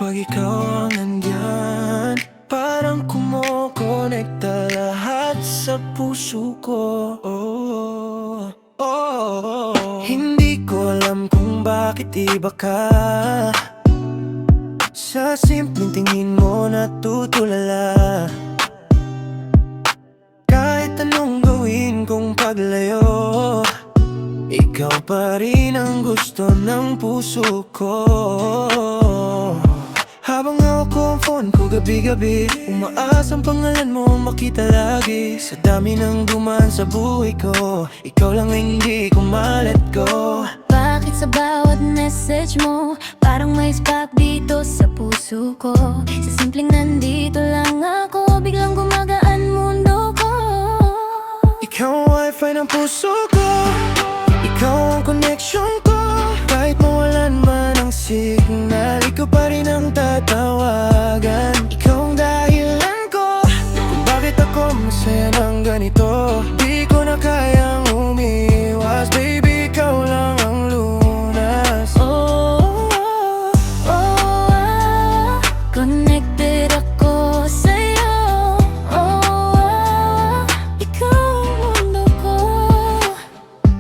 Kapag ikaw ang nandyan, parang kumokonekta lahat sa puso ko. Hindi ko alam kung bakit iba ka. Sa simpleng tingin mo natutulala. Kahit anong gawin kong paglayo, ikaw pa rin ang gusto ng puso ko. Habang hawak ko ang phone ko gabi-gabi, umaas ang pangalan mo makita lagi. Sa dami ng dumaan sa buhay ko, ikaw lang ang hindi ko ma-let go. Bakit sa bawat message mo parang may spark dito sa puso ko? Sa simpleng nandito lang ako, biglang gumagaan mundo ko. Ikaw ang wifi ng puso ko, ikaw ang connection ko. Kahit mawalan man ang signal, ikaw pa rin ang tatawagan. Ikaw ang dahilan ko kung bakit ako masaya ng ganito. Di ko na kayang umiwas, baby, ikaw lang ang lunas. Connected ako sa'yo. Ikaw ang mundo ko.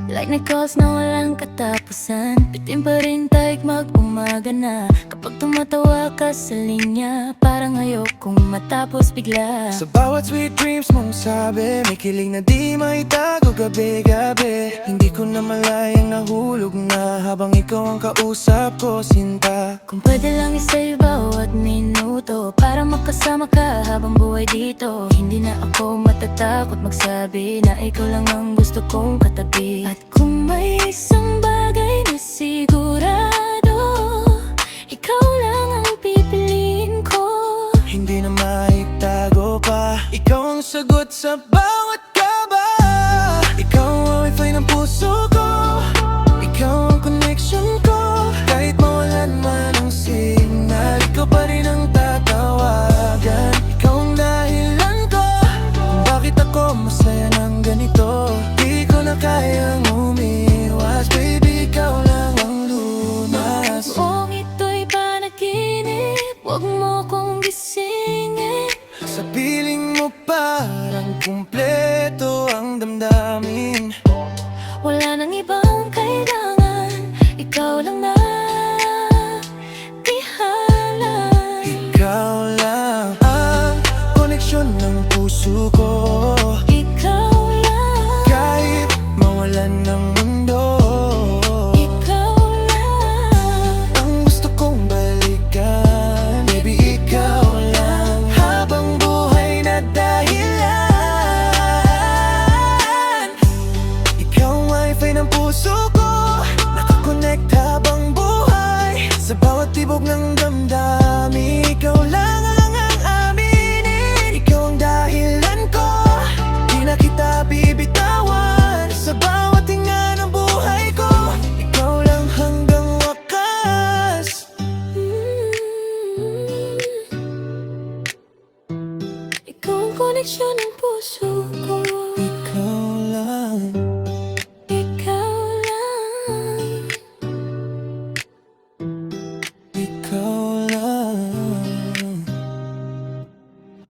Like na calls na walang katapusan, bitin pa rin tayo'y mag-umaga na. Kapag tumatawa ka sa linya, parang ayokong matapos bigla. Sa bawat sweet dreams mong sabi, may kilig na di maitago gabi-gabi. Hindi ko na malayang nahulog na habang ikaw ang kausap ko, sinta. Kung pwede lang isa'y bawat minuto para makasama ka habang buhay dito. Hindi na ako matatakot magsabi na ikaw lang ang gusto kong katabi. At kung may isang bagay na sigurado, ikaw lang ang pipiliin ko. Hindi na maitago pa, ikaw ang sagot sa bawat kaba. Ikaw ang wifi ng puso ko, ikaw ang connection ko. Kahit mawalan man ang signal, ikaw pa rin ang tatawagan. Ikaw ang dahilan ko kung bakit ako masaya ng ganito. Di ko na kayang umiwas, baby, ikaw lang ang lunas. Kung ito'y panaginip, huwag mo kong gisingin. Sa piling mo parang kumpleto ang damdamin. Wala nang ibang kailangan, ikaw lang na tihalan. Ikaw lang ang koneksyon ng puso ko. Ikaw lang, Kahit mawalan ng mundo, ikaw lang. ang gusto kong balikan, baby, ikaw lang. Habang buhay na dahilan, ikaw ang wifi ng puso ko, nakakonect habang buhay. Sa bawat tibok ng damdamin, ikaw lang ang aminin. Ikaw ang dahilan ko, di na kita bibitawan. Sa bawat hinga ng buhay ko, ikaw lang hanggang wakas. Ikaw ang koneksyon ng puso.